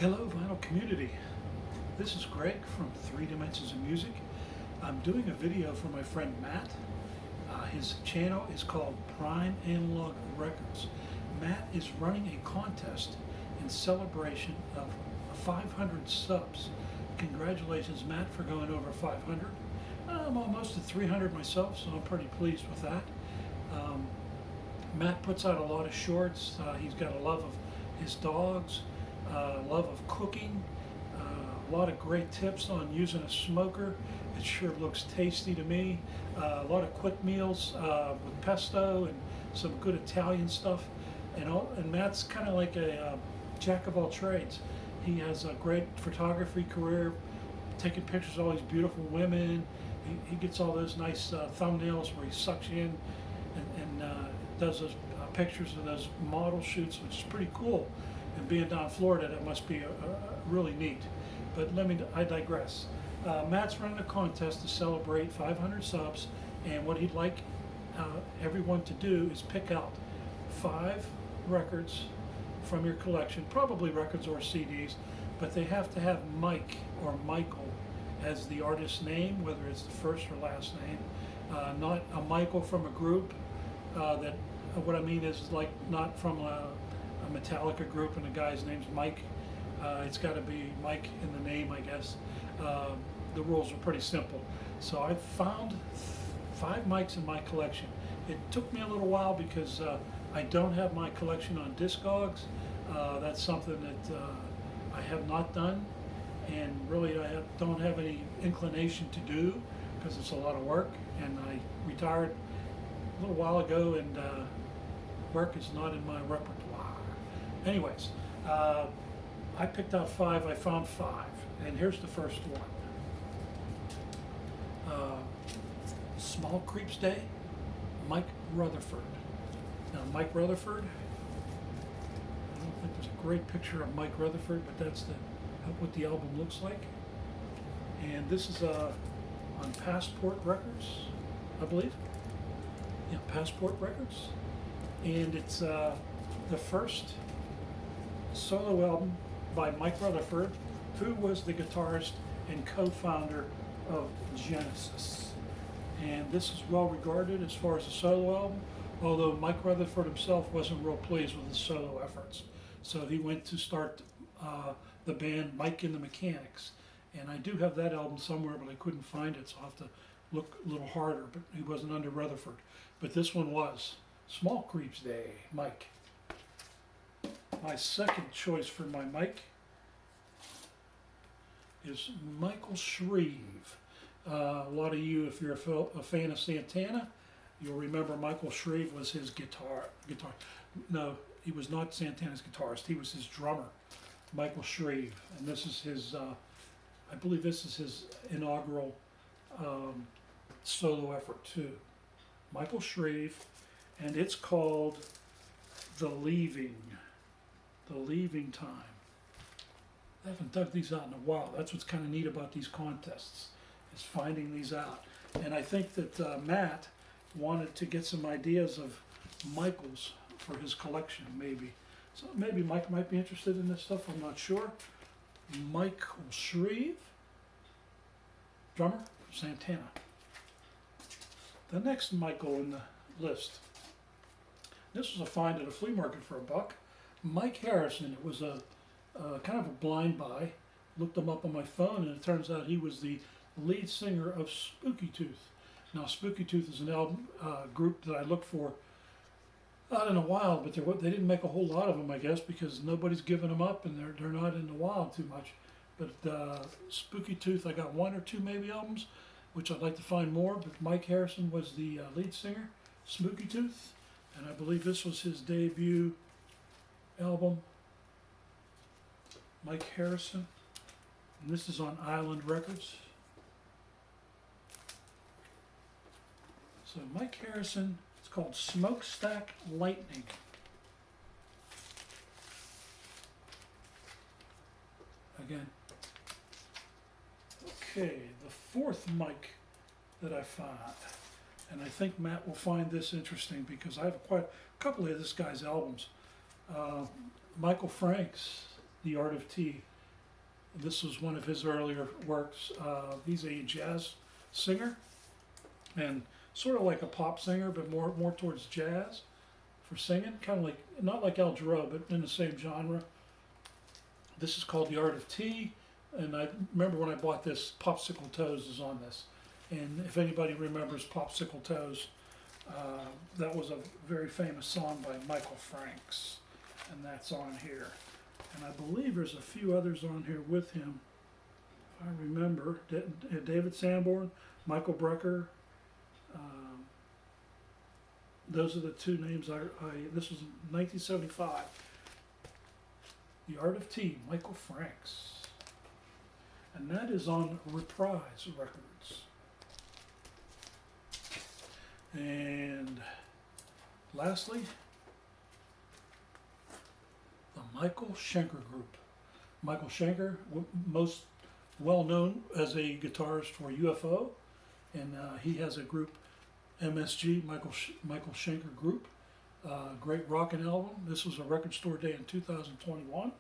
Hello, vinyl community. This is Greg from Three Dimensions of Music. I'm doing a video for my friend Matt. His channel is called Prime Analog Records. Matt is running a contest in celebration of 500 subs. Congratulations, Matt, for going over 500. I'm almost at 300 myself, so I'm pretty pleased with that. Um, Matt puts out a lot of shorts. He's got a love of his dogs, love of cooking, a lot of great tips on using a smoker. It sure looks tasty to me. A lot of quick meals with pesto and some good Italian stuff. And Matt's kind of like a jack of all trades. He has a great photography career, taking pictures of all these beautiful women. He gets all those nice thumbnails where he sucks you in and does those pictures of those model shoots, which is pretty cool. And being down in Florida, that must be really neat. But I digress. Matt's running a contest to celebrate 500 subs, and what he'd like everyone to do is pick out 5 records from your collection, probably records or CDs, but they have to have Mike or Michael as the artist's name, whether it's the first or last name. Not a Michael from a group. What I mean is like not from a Metallica group and the guy's name's Mike. It's got to be Mike in the name, I guess. The rules are pretty simple. So I found 5 mics in my collection. It took me a little while because I don't have my collection on Discogs. That's something that I have not done, and really don't have any inclination to do because it's a lot of work, and I retired a little while ago, and work is not in my repertoire. Anyways, I picked out 5. I found 5, and here's the first one. Small Creeps Day, Mike Rutherford. Now, Mike Rutherford, I don't think there's a great picture of Mike Rutherford, but that's what the album looks like. And this is on Passport Records, I believe. Yeah, Passport Records. And it's the first solo album by Mike Rutherford, who was the guitarist and co-founder of Genesis. And this is well regarded as far as a solo album, although Mike Rutherford himself wasn't real pleased with his solo efforts. So he went to start the band Mike and the Mechanics. And I do have that album somewhere, but I couldn't find it, so I'll have to look a little harder. But he wasn't under Rutherford. But this one was Small Creeps Day, Mike. My second choice for my mic is Michael Shreve. A lot of you, if you're a fan of Santana, you'll remember Michael Shreve was his guitar. No, he was not Santana's guitarist. He was his drummer, Michael Shreve. And this is his, I believe this is his inaugural solo effort too. Michael Shreve, and it's called The Leaving Time. I haven't dug these out in a while. That's what's kind of neat about these contests, is finding these out. And I think that Matt wanted to get some ideas of Michael's for his collection, maybe. So maybe Mike might be interested in this stuff, I'm not sure. Michael Shreve, drummer, Santana. The next Michael in the list. This was a find at a flea market for $1. Mike Harrison. It was a kind of a blind buy. Looked him up on my phone, and it turns out he was the lead singer of Spooky Tooth. Now, Spooky Tooth is an album group that I looked for not in a while, but they didn't make a whole lot of them, I guess, because nobody's given them up, and they're not in the wild too much. But Spooky Tooth, I got 1 or 2 maybe albums, which I'd like to find more. But Mike Harrison was the lead singer, Spooky Tooth, and I believe this was his debut album. Mike Harrison, and this is on Island Records. So Mike Harrison, it's called Smokestack Lightning. Again. Okay, the 4th mic that I found, and I think Matt will find this interesting because I have quite a couple of this guy's albums. Michael Franks The Art of Tea. This was one of his earlier works. He's a jazz singer and sort of like a pop singer, but more towards jazz for singing. Kind of like, not like Al Jarreau, but in the same genre. This is called The Art of Tea. And I remember when I bought this, Popsicle Toes is on this. And if anybody remembers Popsicle Toes, that was a very famous song by Michael Franks. And that's on here. And I believe there's a few others on here with him. If I remember, David Sanborn, Michael Brecker. Those are the two names this was 1975. The Art of Tea, Michael Franks. And that is on Reprise Records. And lastly, the Michael Schenker Group. Michael Schenker, most well known as a guitarist for UFO, and he has a group, MSG, Michael Schenker Group. Great rockin' album. This was a record store day in 2021.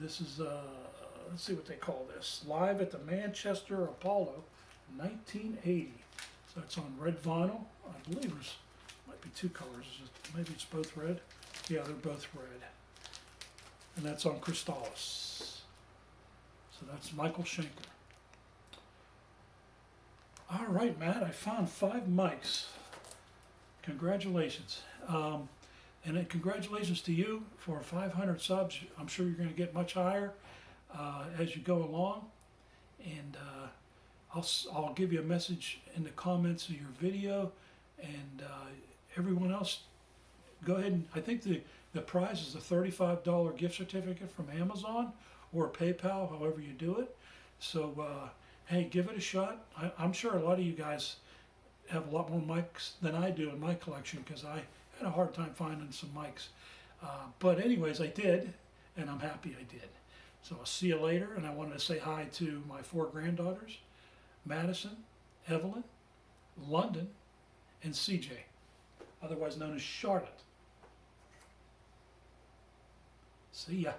This is, let's see what they call this, Live at the Manchester Apollo, 1980. So it's on red vinyl. I believe there's might be two colors. Maybe it's both red. Yeah, they're both red. And that's on Crystallis. So that's Michael Schenker. All right, Matt, I found 5 mics. Congratulations. And then congratulations to you for 500 subs. I'm sure you're going to get much higher as you go along. And I'll give you a message in the comments of your video. And everyone else, go ahead and, I think the prize is a $35 gift certificate from Amazon or PayPal, however you do it. So, hey, give it a shot. I'm sure a lot of you guys have a lot more mics than I do in my collection because I had a hard time finding some mics. But anyways, I did, and I'm happy I did. So I'll see you later, and I wanted to say hi to my 4 granddaughters, Madison, Evelyn, London, and CJ, otherwise known as Charlotte. See ya.